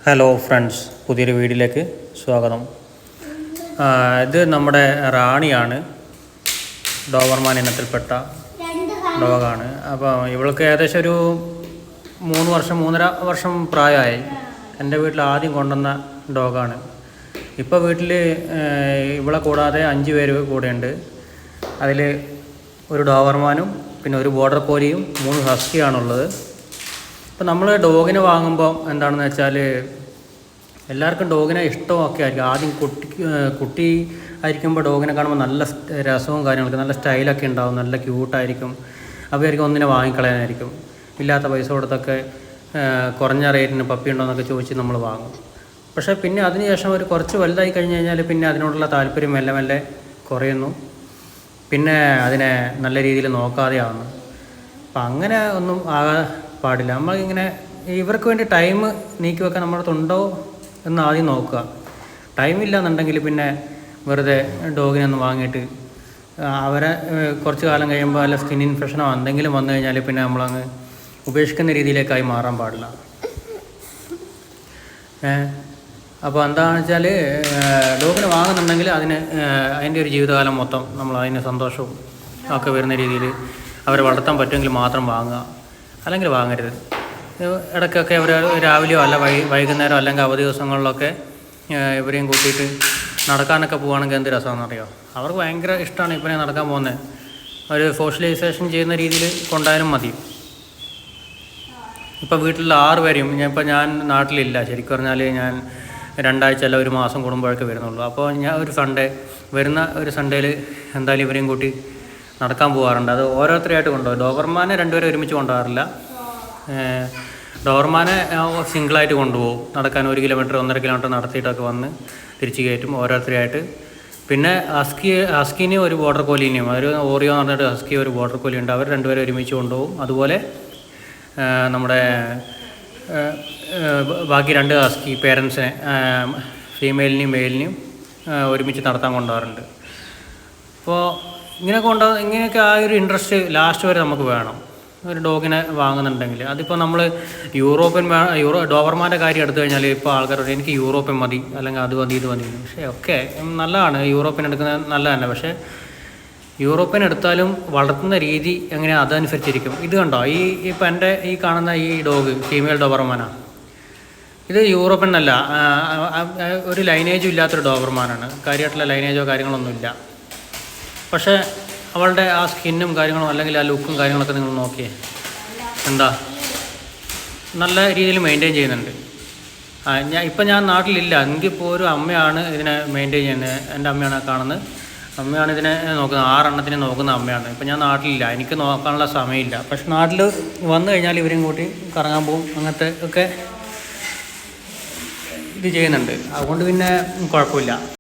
Hello friends, പുതിയൊരു വീഡിയോയിലേക്ക് സ്വാഗതം. ഇത് നമ്മുടെ റാണിയാണ്, ഡോബർമാൻ ഇനത്തിൽപ്പെട്ട ഡോഗാണ്. അപ്പോൾ ഇവൾക്ക് ഏകദേശം ഒരു 3-3.5 വർഷം പ്രായമായി. എൻ്റെ വീട്ടിൽ ആദ്യം കൊണ്ടുവന്ന ഡോഗാണ്. ഇപ്പോൾ വീട്ടിൽ ഇവളെ കൂടാതെ 5 പേര് കൂടെയുണ്ട്. അതിൽ ഒരു ഡോബർമാനും പിന്നെ ഒരു ബോർഡർ കോലിയും 3 ഹസ്കിയാണുള്ളത്. ഇപ്പം നമ്മൾ ഡോഗിനെ വാങ്ങുമ്പോൾ എന്താണെന്ന് വെച്ചാൽ എല്ലാവർക്കും ഡോഗിനെ ഇഷ്ടമൊക്കെ ആയിരിക്കും. ആദ്യം കുട്ടി ആയിരിക്കുമ്പോൾ ഡോഗിനെ കാണുമ്പോൾ നല്ല രസവും കാര്യങ്ങളൊക്കെ, നല്ല സ്റ്റൈലൊക്കെ ഉണ്ടാവും, നല്ല ക്യൂട്ടായിരിക്കും. അവർക്ക് ഒന്നിനെ വാങ്ങിക്കളയാനായിരിക്കും. ഇല്ലാത്ത പൈസ കൊടുത്തൊക്കെ കുറഞ്ഞ റേറ്റിന് പപ്പി ഉണ്ടോ എന്നൊക്കെ ചോദിച്ച് നമ്മൾ വാങ്ങും. പക്ഷേ പിന്നെ അതിനുശേഷം ഒരു കുറച്ച് വലുതായി കഴിഞ്ഞ് കഴിഞ്ഞാൽ പിന്നെ അതിനോടുള്ള താല്പര്യം മെല്ലെ മെല്ലെ കുറയുന്നു. പിന്നെ അതിനെ നല്ല രീതിയിൽ നോക്കാതെ ആവുന്നു. അപ്പം അങ്ങനെ ഒന്നും ആകാൻ പാടില്ല. നമ്മളിങ്ങനെ ഇവർക്ക് വേണ്ടി ടൈം നീക്കി വെക്കാൻ നമ്മുടെ അടുത്തുണ്ടോ എന്ന് ആദ്യം നോക്കുക. ടൈമില്ല എന്നുണ്ടെങ്കിൽ പിന്നെ വെറുതെ ഡോഗിനെ ഒന്ന് വാങ്ങിയിട്ട് അവരെ കുറച്ച് കാലം കഴിയുമ്പോൾ അല്ല സ്കിൻ ഇൻഫെക്ഷനോ എന്തെങ്കിലും വന്നു കഴിഞ്ഞാൽ പിന്നെ നമ്മളങ്ങ് ഉപേക്ഷിക്കുന്ന രീതിയിലേക്കായി മാറാൻ പാടില്ല. അപ്പോൾ എന്താണെന്ന് വെച്ചാൽ ഡോഗിനെ വാങ്ങുന്നുണ്ടെങ്കിൽ അതിൻ്റെ ഒരു ജീവിതകാലം മൊത്തം നമ്മൾ അതിന് സന്തോഷവും ഒക്കെ വരുന്ന രീതിയിൽ അവരെ വളർത്താൻ പറ്റുമെങ്കിൽ മാത്രം വാങ്ങുക, അല്ലെങ്കിൽ വാങ്ങരുത്. ഇടയ്ക്കൊക്കെ അവർ രാവിലെയോ അല്ല വൈകുന്നേരം അല്ലെങ്കിൽ അവധി ദിവസങ്ങളിലൊക്കെ ഇവരെയും കൂട്ടിയിട്ട് നടക്കാനൊക്കെ പോവുകയാണെങ്കിൽ എന്ത് രസമാണെന്നറിയോ. അവർക്ക് ഭയങ്കര ഇഷ്ടമാണ് ഇവരെ നടക്കാൻ പോകുന്നത്. ഒരു സോഷ്യലൈസേഷൻ ചെയ്യുന്ന രീതിയിൽ കൊണ്ടായാലും മതി. ഇപ്പോൾ വീട്ടിലുള്ള 6 പേരെയും ഞാൻ നാട്ടിലില്ല. ശരിക്കും പറഞ്ഞാൽ ഞാൻ 2 ആഴ്ച അല്ല 1 മാസം കൂടുമ്പോഴൊക്കെ വരുന്നുള്ളൂ. അപ്പോൾ ഞാൻ വരുന്ന ഒരു സൺഡേയിൽ എന്തായാലും ഇവരെയും കൂട്ടി നടക്കാൻ പോകാറുണ്ട്. അത് ഓരോരുത്തരായിട്ട് കൊണ്ടുപോകും. ഡോബർമാനെ 2 പേരെ ഒരുമിച്ച് കൊണ്ടുപോകാറില്ല. ഡോബർമാനെ സിംഗിളായിട്ട് കൊണ്ടുപോകും. നടക്കാൻ 1 കിലോമീറ്റർ 1.5 കിലോമീറ്റർ നടത്തിയിട്ടൊക്കെ വന്ന് തിരിച്ച് കയറ്റും ഓരോരുത്തരായിട്ട്. പിന്നെ ഹസ്കിനെ ഒരു ബോർഡർ കോലിനെയും ഒരു ഓറിയോ എന്ന് പറഞ്ഞിട്ട് ഹസ്കി ഒരു ബോർഡർ കോലി ഉണ്ട്. അവർ 2 പേരെ ഒരുമിച്ച് കൊണ്ടുപോകും. അതുപോലെ നമ്മുടെ ബാക്കി 2 ഹസ്കി പേരൻസിനെ ഫീമെയിലിനെയും മെയിലിനെയും ഒരുമിച്ച് നടത്താൻ കൊണ്ടുപോകാറുണ്ട്. അപ്പോൾ ഇങ്ങനെയൊക്കെ ആ ഒരു ഇൻട്രസ്റ്റ് ലാസ്റ്റ് വരെ നമുക്ക് വേണം ഒരു ഡോഗിനെ വാങ്ങുന്നുണ്ടെങ്കിൽ. അതിപ്പോൾ നമ്മൾ ഡോബർമാൻ്റെ കാര്യം എടുത്തു കഴിഞ്ഞാൽ ഇപ്പോൾ ആൾക്കാരോട് എനിക്ക് യൂറോപ്യൻ മതി, അല്ലെങ്കിൽ അത് മതി ഇത് മതി. പക്ഷേ ഒക്കെ നല്ലതാണ്, യൂറോപ്യൻ എടുക്കുന്നത് നല്ല തന്നെ. പക്ഷേ യൂറോപ്യൻ എടുത്താലും വളർത്തുന്ന രീതി എങ്ങനെയാണ് അതനുസരിച്ചിരിക്കും. ഇത് കണ്ടോ, ഇപ്പോൾ എൻ്റെ ഈ കാണുന്ന ഈ ഡോഗ് ഫീമെയിൽ ഡോബർമാനാണ്. ഇത് യൂറോപ്യൻ അല്ല, ഒരു ലൈനേജും ഇല്ലാത്തൊരു ഡോബർമാനാണ്. കാര്യമായിട്ടുള്ള ലൈനേജോ കാര്യങ്ങളൊന്നുമില്ല. പക്ഷേ അവളുടെ ആ സ്കിന്നും കാര്യങ്ങളും അല്ലെങ്കിൽ ആ ലുക്കും കാര്യങ്ങളൊക്കെ നിങ്ങൾ നോക്കിയേ, എന്താ നല്ല രീതിയിൽ മെയിൻറ്റെയിൻ ചെയ്യുന്നുണ്ട്. ഞാൻ നാട്ടിലില്ല, എങ്കിൽ പോലും അമ്മയാണ് ഇതിനെ മെയിൻറ്റെയിൻ ചെയ്യുന്നത്. എൻ്റെ അമ്മയാണ് കാണുന്നത്. അമ്മയാണ് ഇതിനെ നോക്കുന്നത്, 6 എണ്ണത്തിനെ നോക്കുന്ന അമ്മയാണ്. ഇപ്പം ഞാൻ നാട്ടിലില്ല, എനിക്ക് നോക്കാനുള്ള സമയമില്ല. പക്ഷെ നാട്ടിൽ വന്നു കഴിഞ്ഞാൽ ഇവരെയും കൂട്ടി കറങ്ങാൻ പോകും, അങ്ങനത്തെ ഒക്കെ ഇത് ചെയ്യുന്നുണ്ട്. അതുകൊണ്ട് പിന്നെ കുഴപ്പമില്ല.